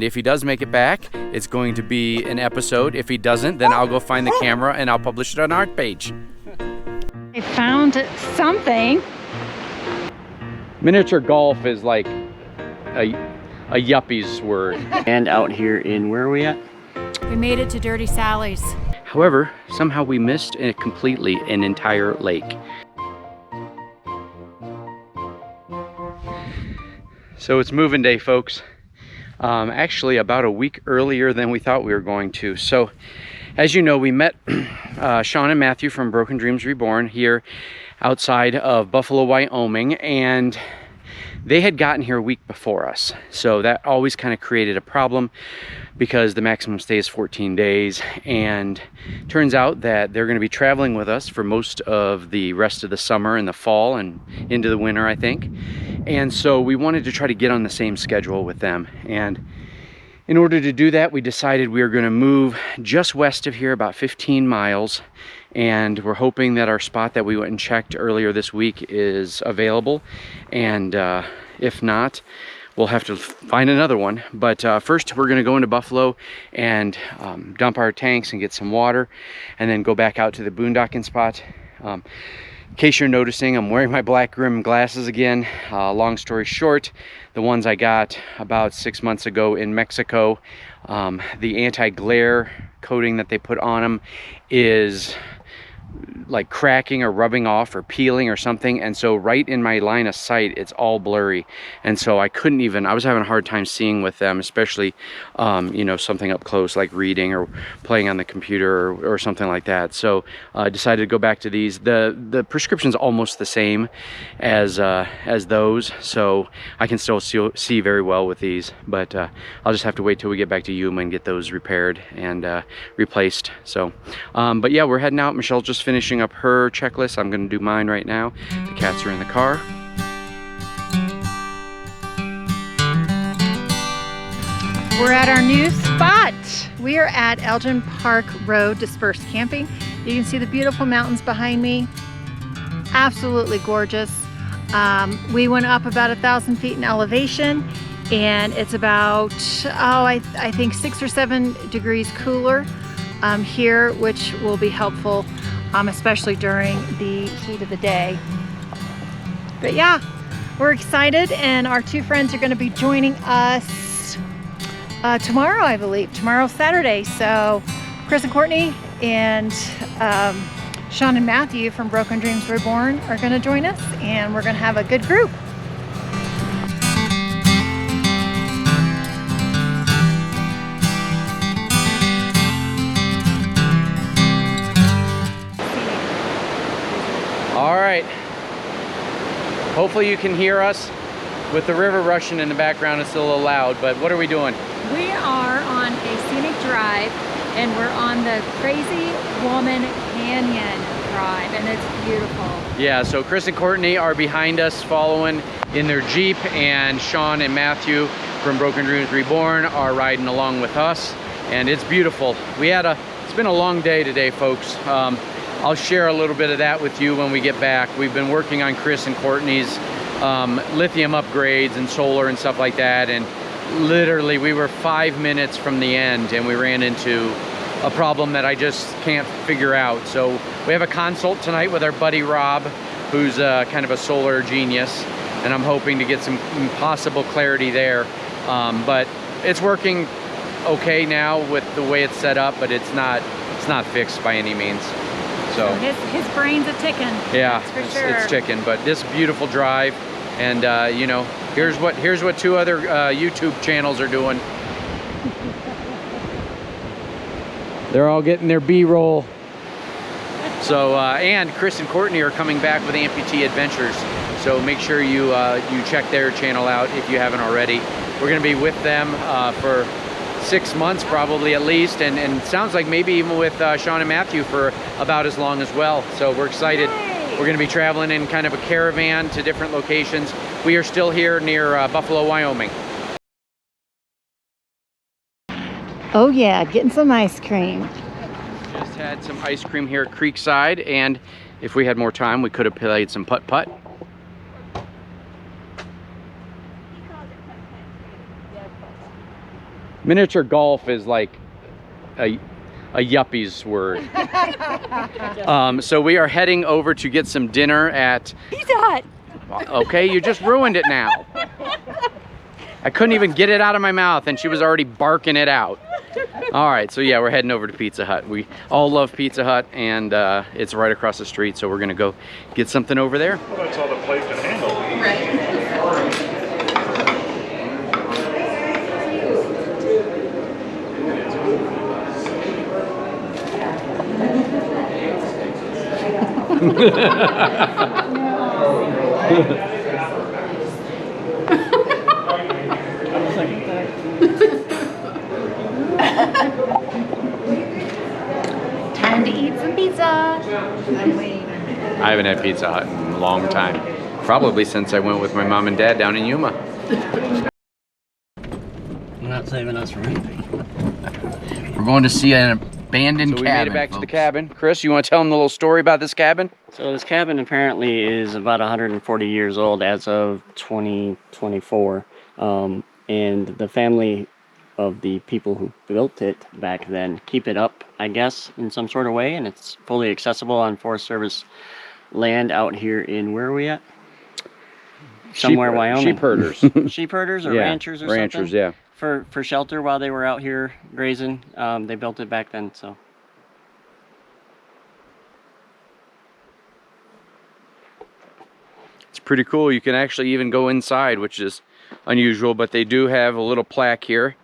If he does make it back, it's going to be an episode. If he doesn't, then I'll go find the camera and I'll publish it on our page. I found something. Miniature golf is like a yuppie's word. And out here in, where are we at? We made it to Dirty Sally's. However, somehow we missed it completely an entire lake. So it's moving day, folks. Actually about a week earlier than we thought we were going to. So as you know, we met Sean and Matthew from Broken Dreams Reborn here outside of Buffalo, Wyoming, and they had gotten here a week before us. So that always kind of created a problem because the maximum stay is 14 days. And turns out that they're going to be traveling with us for most of the rest of the summer and the fall and into the winter, I think. And so we wanted to try to get on the same schedule with them. And in order to do that, we decided we were going to move just west of here, about 15 miles. And we're hoping that our spot that we went and checked earlier this week is available. And if not, we'll have to find another one. But first, we're going to go into Buffalo and dump our tanks and get some water, and then go back out to the boondocking spot. In case you're noticing, I'm wearing my black rim glasses again. Long story short, the ones I got about 6 months ago in Mexico, the anti-glare coating that they put on them is like cracking or rubbing off or peeling or something, and so right in my line of sight it's all blurry, and so I couldn't even, I was having a hard time seeing with them, especially you know, something up close like reading or playing on the computer or something like that. So I decided to go back to these. The prescription's almost the same as those, so I can still see very well with these, but I'll just have to wait till we get back to Yuma and get those repaired and replaced. So but yeah, we're heading out. Michelle's just finishing up her checklist. I'm going to do mine right now. The cats are in the car. We're at our new spot. We are at Elgin Park Road Dispersed Camping. You can see the beautiful mountains behind me. Absolutely gorgeous. We went up about 1,000 feet in elevation, and it's about, I think 6 or 7 degrees cooler here, which will be helpful, especially during the heat of the day. But yeah, we're excited, and our 2 friends are going to be joining us tomorrow, I believe. Tomorrow's Saturday. So Chris and Courtney and Sean and Matthew from Broken Dreams Reborn are going to join us, and we're going to have a good group. All right, hopefully you can hear us. With the river rushing in the background, it's a little loud, but what are we doing? We are on a scenic drive, and we're on the Crazy Woman Canyon drive, and it's beautiful. Yeah, so Chris and Courtney are behind us following in their Jeep, and Sean and Matthew from Broken Dreams Reborn are riding along with us, and it's beautiful. It's been a long day today, folks. I'll share a little bit of that with you when we get back. We've been working on Chris and Courtney's lithium upgrades and solar and stuff like that, and literally we were 5 minutes from the end and we ran into a problem that I just can't figure out. So we have a consult tonight with our buddy Rob, who's kind of a solar genius, and I'm hoping to get some possible clarity there. But it's working okay now with the way it's set up, but it's not fixed by any means. So his brain's a ticking. Yeah, that's for sure. It's ticking. But this beautiful drive, and you know, here's what 2 other YouTube channels are doing. They're all getting their B-roll. So and Chris and Courtney are coming back with Amputee Adventures. So make sure you check their channel out if you haven't already. We're going to be with them for 6 months probably at least, and sounds like maybe even with Sean and Matthew for about as long as well. So we're excited. Yay. We're going to be traveling in kind of a caravan to different locations. We are still here near Buffalo, Wyoming. Oh yeah, getting some ice cream. Just had some ice cream here at Creekside, and if we had more time we could have played some putt-putt. Miniature golf is like a yuppie's word. So we are heading over to get some dinner at Pizza Hut. Okay, you just ruined it now. I couldn't even get it out of my mouth and she was already barking it out. All right, so yeah, we're heading over to Pizza Hut. We all love Pizza Hut, and it's right across the street, so we're gonna go get something over there. Well, that's all the plate can handle. Time to eat some pizza. I'm waiting. I haven't had Pizza Hut in a long time. Probably since I went with my mom and dad down in Yuma. You're not saving us from anything. We're going to see an abandoned cabin. So we made it back to the cabin. Chris, you want to tell them the little story about this cabin? So this cabin apparently is about 140 years old as of 2024. And the family of the people who built it back then keep it up, I guess, in some sort of way. And it's fully accessible on Forest Service land out here in, where are we at? Somewhere Wyoming. Sheep herders. Sheep herders or Yeah, ranchers or ranchers, something? yeah. For shelter while they were out here grazing. They built it back then, so. It's pretty cool. You can actually even go inside, which is unusual, but they do have a little plaque here.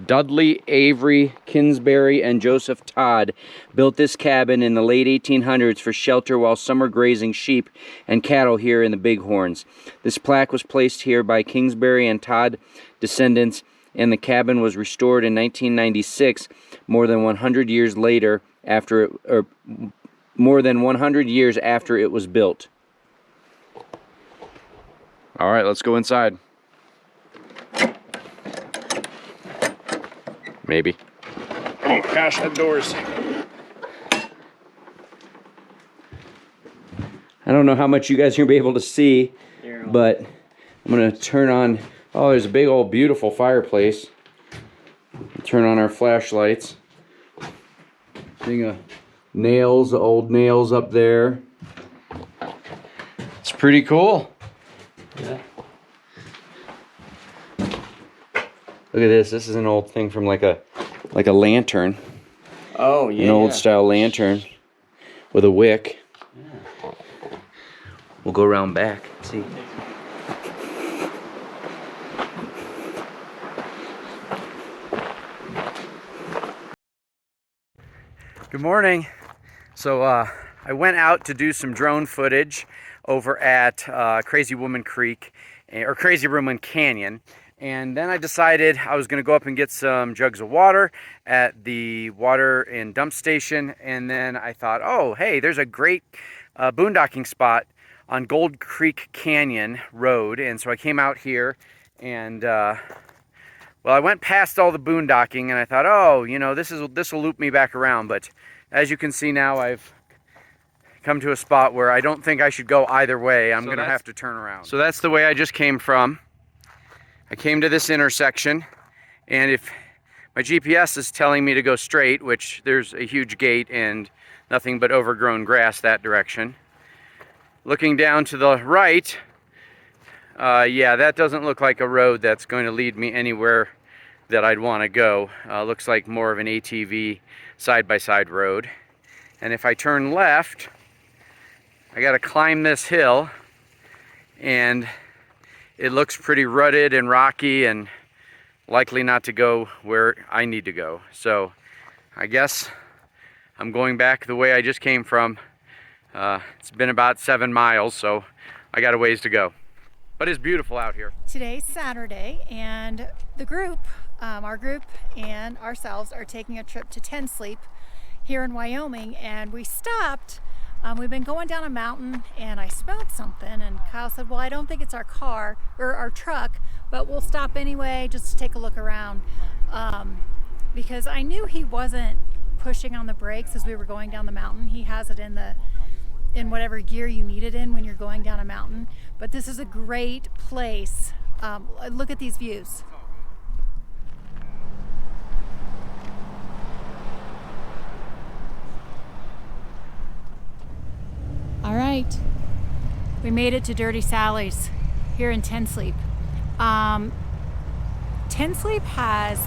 Dudley, Avery, Kinsbury, and Joseph Todd built this cabin in the late 1800s for shelter while summer grazing sheep and cattle here in the Bighorns. This plaque was placed here by Kingsbury and Todd descendants, and the cabin was restored in 1996, more than 100 years later after more than 100 years after it was built. All right, let's go inside. Maybe. Oh gosh, that door's... I don't know how much you guys are gonna be able to see, but I'm gonna turn on... Oh, there's a big old beautiful fireplace. Turn on our flashlights. Thing of nails, old nails up there. It's pretty cool. Yeah. Look at this. This is an old thing from like a lantern. Oh, yeah. An old style lantern with a wick. Yeah. We'll go around back and see. Good morning. So I went out to do some drone footage over at Crazy Woman Creek, or Crazy Woman Canyon. And then I decided I was going to go up and get some jugs of water at the water and dump station. And then I thought, oh, hey, there's a great boondocking spot on Gold Creek Canyon Road. And so I came out here and, well, I went past all the boondocking and I thought, oh, you know, this will loop me back around. But as you can see now, I've come to a spot where I don't think I should go either way. I'm going to have to turn around. So that's the way I just came from. I came to this intersection, and if my GPS is telling me to go straight, which there's a huge gate and nothing but overgrown grass that direction. Looking down to the right, yeah, that doesn't look like a road that's going to lead me anywhere that I'd want to go. Looks like more of an ATV side-by-side road. And if I turn left, I got to climb this hill, and it looks pretty rutted and rocky and likely not to go where I need to go. So I guess I'm going back the way I just came from. It's been about 7 miles, so I got a ways to go. But it's beautiful out here. Today's Saturday, and the group, our group and ourselves are taking a trip to Ten Sleep here in Wyoming, and we stopped. We've been going down a mountain and I smelled something, and Kyle said, well, I don't think it's our car or our truck, but we'll stop anyway just to take a look around, because I knew he wasn't pushing on the brakes as we were going down the mountain. He has it in whatever gear you need it in when you're going down a mountain. But this is a great place. Look at these views. right, we made it to Dirty Sally's here in Ten Sleep. Ten Sleep has,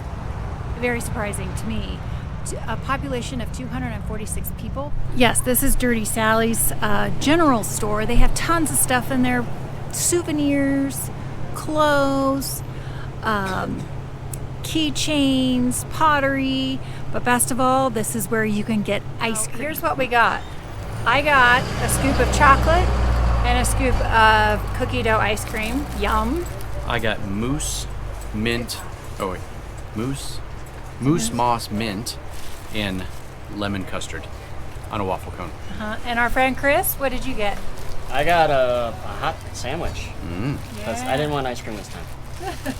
very surprising to me, a population of 246 people. Yes, this is Dirty Sally's general store. They have tons of stuff in there, souvenirs, clothes, keychains, pottery, but best of all, this is where you can get ice cream. Here's what we got. I got a scoop of chocolate and a scoop of cookie dough ice cream. Yum. I got mousse, mint, mousse moss mint, and lemon custard on a waffle cone. And our friend Chris, what did you get? I got a hot sandwich because I didn't want ice cream this time.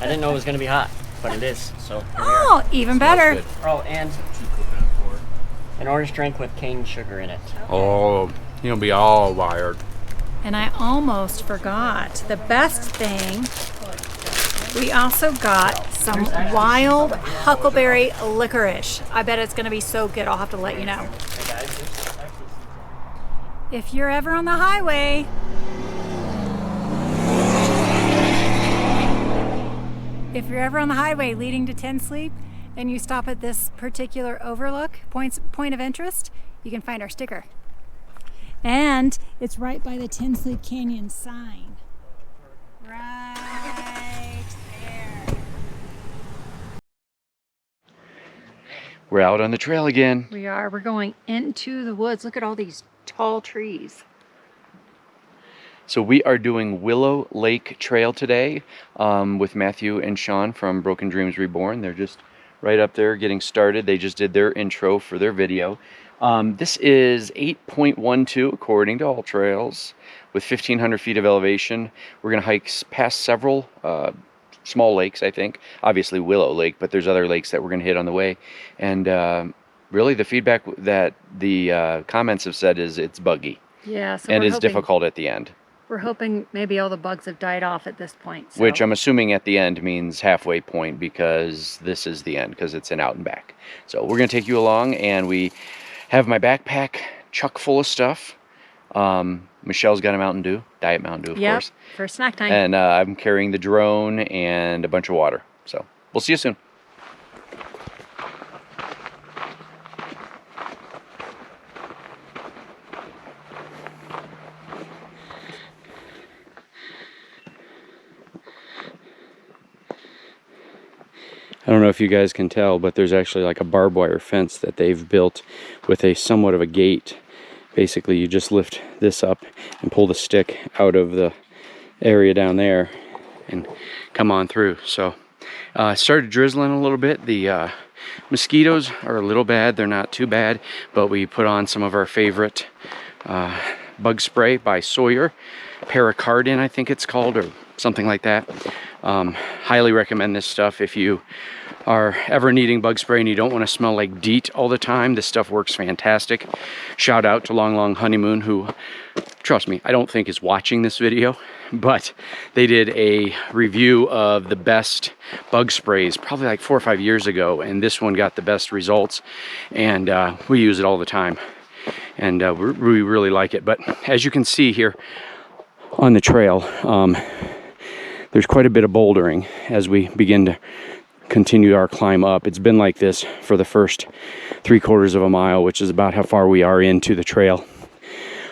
I didn't know it was going to be hot, but it is. So here we are. Even better. Good. Oh, and an orange drink with cane sugar in it. Oh, you'll be all wired. And I almost forgot the best thing. We also got some wild huckleberry licorice. I bet it's going to be so good. I'll have to let you know. If you're ever on the highway, leading to Ten Sleep and you stop at this particular overlook, point of interest, you can find our sticker. And it's right by the Ten Sleep Canyon sign. Right there. We're out on the trail again. We are. We're going into the woods. Look at all these tall trees. So we are doing Willow Lake Trail today with Matthew and Sean from Broken Dreams Reborn. They're just right up there getting started. They just did their intro for their video. This is 8.12 according to All Trails with 1,500 feet of elevation. We're going to hike past several small lakes, I think. Obviously Willow Lake, but there's other lakes that we're going to hit on the way. And really the feedback that the comments have said is it's buggy. Yeah, so and it's difficult at the end. We're hoping maybe all the bugs have died off at this point. So. Which I'm assuming at the end means halfway point because this is the end because it's an out and back. So we're going to take you along and we have my backpack chock full of stuff. Michelle's got a Mountain Dew, Diet Mountain Dew, of course. For snack time. And I'm carrying the drone and a bunch of water. So we'll see you soon. I don't know if you guys can tell, but there's actually like a barbed wire fence that they've built with a somewhat of a gate. Basically, you just lift this up and pull the stick out of the area down there and come on through. So it started drizzling a little bit. The mosquitoes are a little bad. They're not too bad, but we put on some of our favorite bug spray by Sawyer. Paracardin, I think it's called, or something like that. Highly recommend this stuff if you are ever needing bug spray and you don't want to smell like DEET all the time. This stuff works fantastic. Shout out to Long Long Honeymoon, who, trust me, I don't think is watching this video, but they did a review of the best bug sprays probably like 4 or 5 years ago, and this one got the best results, and we use it all the time, and we really like it. But as you can see here on the trail, there's quite a bit of bouldering as we begin to continue our climb up. It's been like this for the first 3/4 of a mile, which is about how far we are into the trail.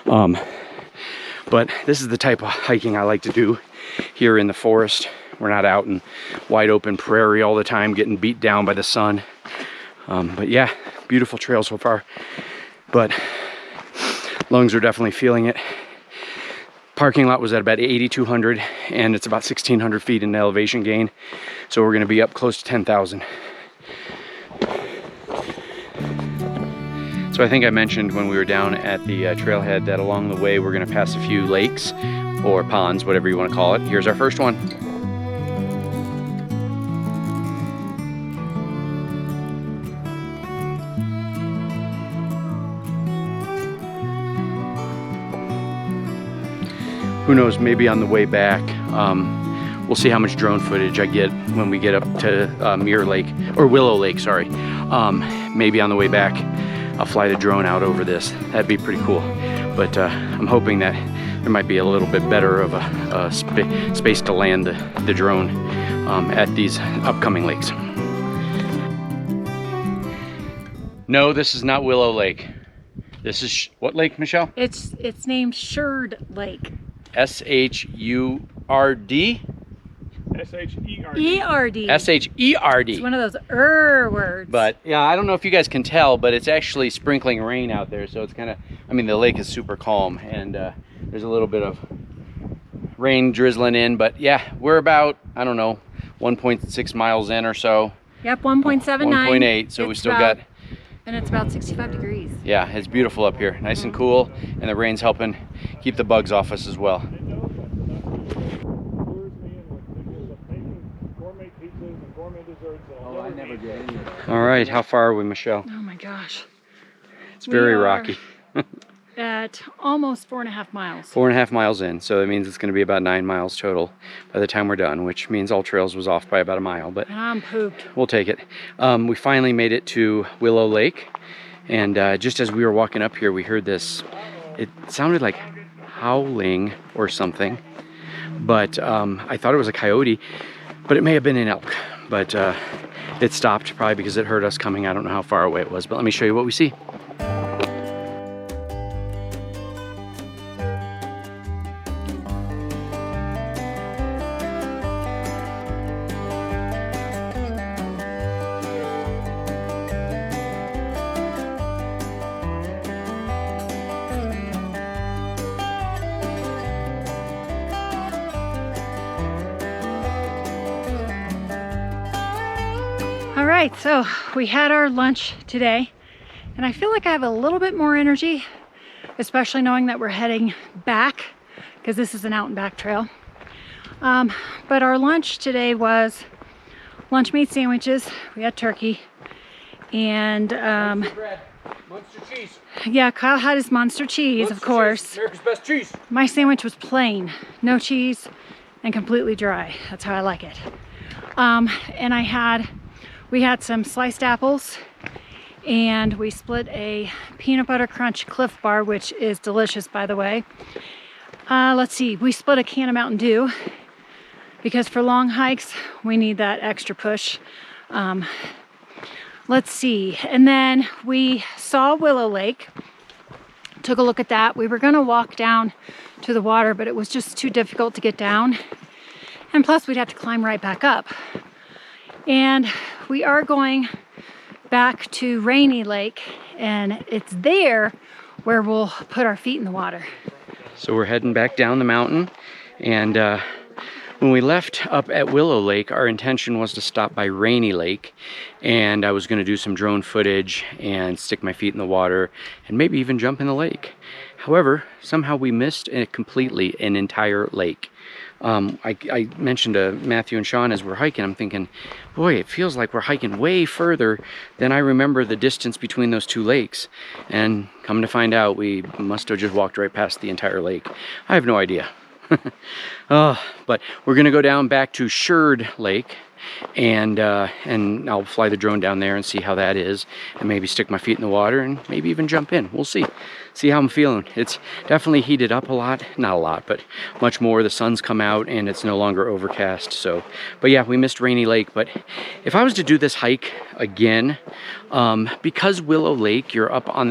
But this is the type of hiking I like to do here in the forest. We're not out in wide open prairie all the time getting beat down by the sun. But yeah, beautiful trail so far. But lungs are definitely feeling it. Parking lot was at about 8,200 and it's about 1,600 feet in elevation gain. So we're gonna be up close to 10,000. So I think I mentioned when we were down at the trailhead that along the way we're gonna pass a few lakes or ponds, whatever you wanna call it. Here's our first one. Who knows, maybe on the way back, we'll see how much drone footage I get when we get up to Mirror Lake, or Willow Lake, sorry. Maybe on the way back, I'll fly the drone out over this. That'd be pretty cool. but I'm hoping that there might be a little bit better of a space to land the drone at these upcoming lakes. No, this is not Willow Lake. This is what lake, Michelle? It's named Sherd Lake. S-H-U-R-D? S-H-E-R-D. E-R-D. S-H-E-R-D. It's one of those words. But yeah, I don't know if you guys can tell, but it's actually sprinkling rain out there. So it's kind of, I mean, the lake is super calm, and there's a little bit of rain drizzling in. But yeah, we're about, I don't know, 1.6 miles in or so. Yep, 1.79. 1.8, so we still got... And it's about 65 degrees. Yeah, it's beautiful up here. Nice and cool, and the rain's helping keep the bugs off us as well. All right, how far are we, Michelle? Oh my gosh. It's very rocky. At almost 4.5 miles. 4.5 miles in, so that means it's going to be about 9 miles total by the time we're done, which means All Trails was off by about a mile, but And I'm pooped. we'll take it. We finally made it to Willow Lake, and just as we were walking up here, we heard this. It sounded like howling or something, but I thought it was a coyote, but it may have been an elk. But it stopped probably because it heard us coming. I don't know how far away it was, but let me show you what we see. All right, so we had our lunch today, and I feel like I have a little bit more energy, especially knowing that we're heading back, because this is an out and back trail. But our lunch today was lunch meat sandwiches. We had turkey, and Monster cheese. yeah, Kyle had his monster cheese, of course. America's best cheese. My sandwich was plain, no cheese, and completely dry. That's how I like it. And we had some sliced apples, and we split a peanut butter crunch Cliff Bar, which is delicious, by the way. Let's see, we split a can of Mountain Dew because for long hikes we need that extra push. Let's see, and then we saw Willow Lake, took a look at that. We were gonna walk down to the water, but it was just too difficult to get down, and plus we'd have to climb right back up. And we are going back to Rainy Lake, and it's there where we'll put our feet in the water. So we're heading back down the mountain, and when we left up at Willow Lake, our intention was to stop by Rainy Lake, and I was going to do some drone footage and stick my feet in the water and maybe even jump in the lake. However, somehow we missed it completely, an entire lake. I mentioned to Matthew and Sean as we're hiking, I'm thinking, boy, it feels like we're hiking way further than I remember the distance between those two lakes. And come to find out, we must have just walked right past the entire lake. I have no idea. But we're gonna go down back to Sherd Lake, and I'll fly the drone down there and see how that is, and maybe stick my feet in the water and maybe even jump in. We'll see how I'm feeling. It's definitely heated up a lot, not a lot, but much more. The sun's come out and it's no longer overcast. So, but yeah, we missed Rainy Lake. But if I was to do this hike again, because Willow Lake, you're up on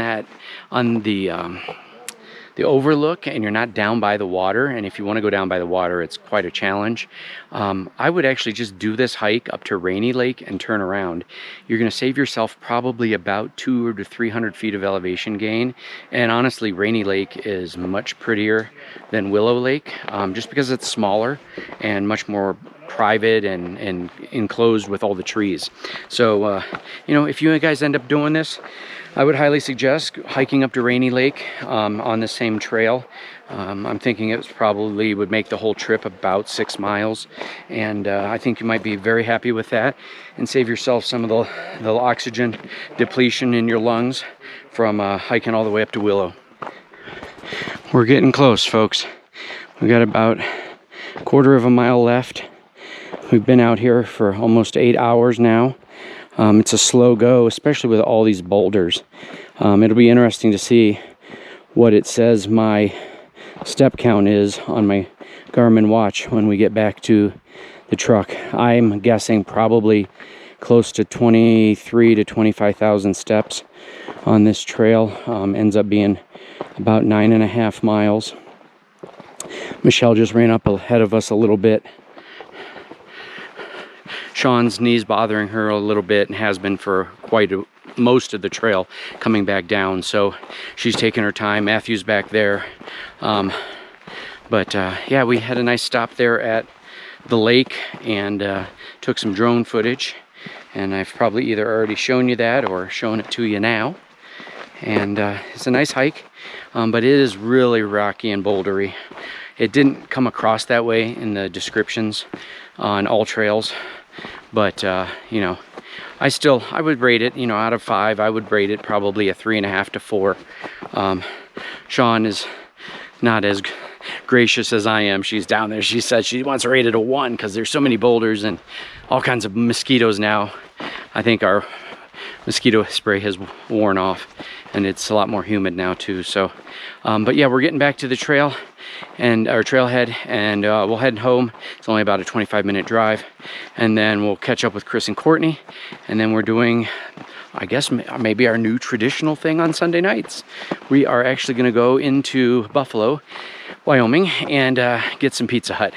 the overlook, and you're not down by the water, and if you want to go down by the water, it's quite a challenge. I would actually just do this hike up to Rainy Lake and turn around. You're going to save yourself probably about 200 to 300 feet of elevation gain, and honestly, Rainy Lake is much prettier than Willow Lake, just because it's smaller and much more private and enclosed with all the trees. So you know, if you guys end up doing this, I would highly suggest hiking up to Rainy Lake on the same trail. I'm thinking it probably would make the whole trip about 6 miles, and I think you might be very happy with that and save yourself some of the oxygen depletion in your lungs from hiking all the way up to Willow. We're getting close, folks. We got about a quarter of a mile left. We've been out here for almost 8 hours now. It's a slow go, especially with all these boulders. It'll be interesting to see what it says my step count is on my Garmin watch when we get back to the truck. I'm guessing probably close to 23 to 25,000 steps on this trail. Ends up being about 9.5 miles. Michelle just ran up ahead of us a little bit. Sean's knees bothering her a little bit and has been for most of the trail coming back down, so she's taking her time. Matthew's back there. Yeah, we had a nice stop there at the lake and took some drone footage, and I've probably either already shown you that or shown it to you now. And it's a nice hike, but it is really rocky and bouldery. It didn't come across that way in the descriptions on all trails, but you know, I would rate it, you know, out of 5, I would rate it probably a 3.5 to 4. Sean is not as gracious as I am. She's down there. She said she wants to rate it a 1 because there's so many boulders and all kinds of mosquitoes now. I think our mosquito spray has worn off and it's a lot more humid now too. So, but yeah, we're getting back to the trail and our trailhead, and we'll head home. It's only about a 25-minute drive, and then we'll catch up with Chris and Courtney, and then we're doing, I guess, maybe our new traditional thing on Sunday nights. We are actually going to go into Buffalo, Wyoming, and get some Pizza Hut,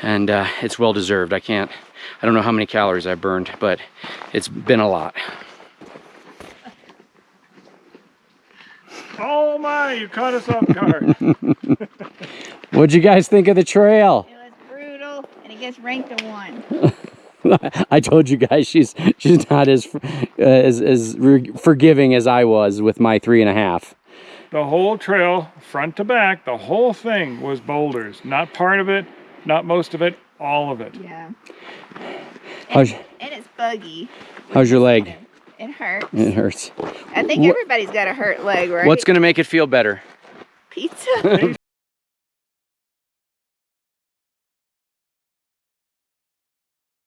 and it's well deserved. I don't know how many calories I burned, but it's been a lot. Oh my, you caught us off guard. What'd you guys think of the trail? It was brutal, and it gets ranked a 1. I told you guys she's not as forgiving as I was with my 3.5. The whole trail, front to back, the whole thing was boulders. Not part of it, not most of it, all of it. Yeah. How's- And it's buggy. How's your leg? It hurts. It hurts. I think everybody's got a hurt leg, right? What's gonna make it feel better? Pizza.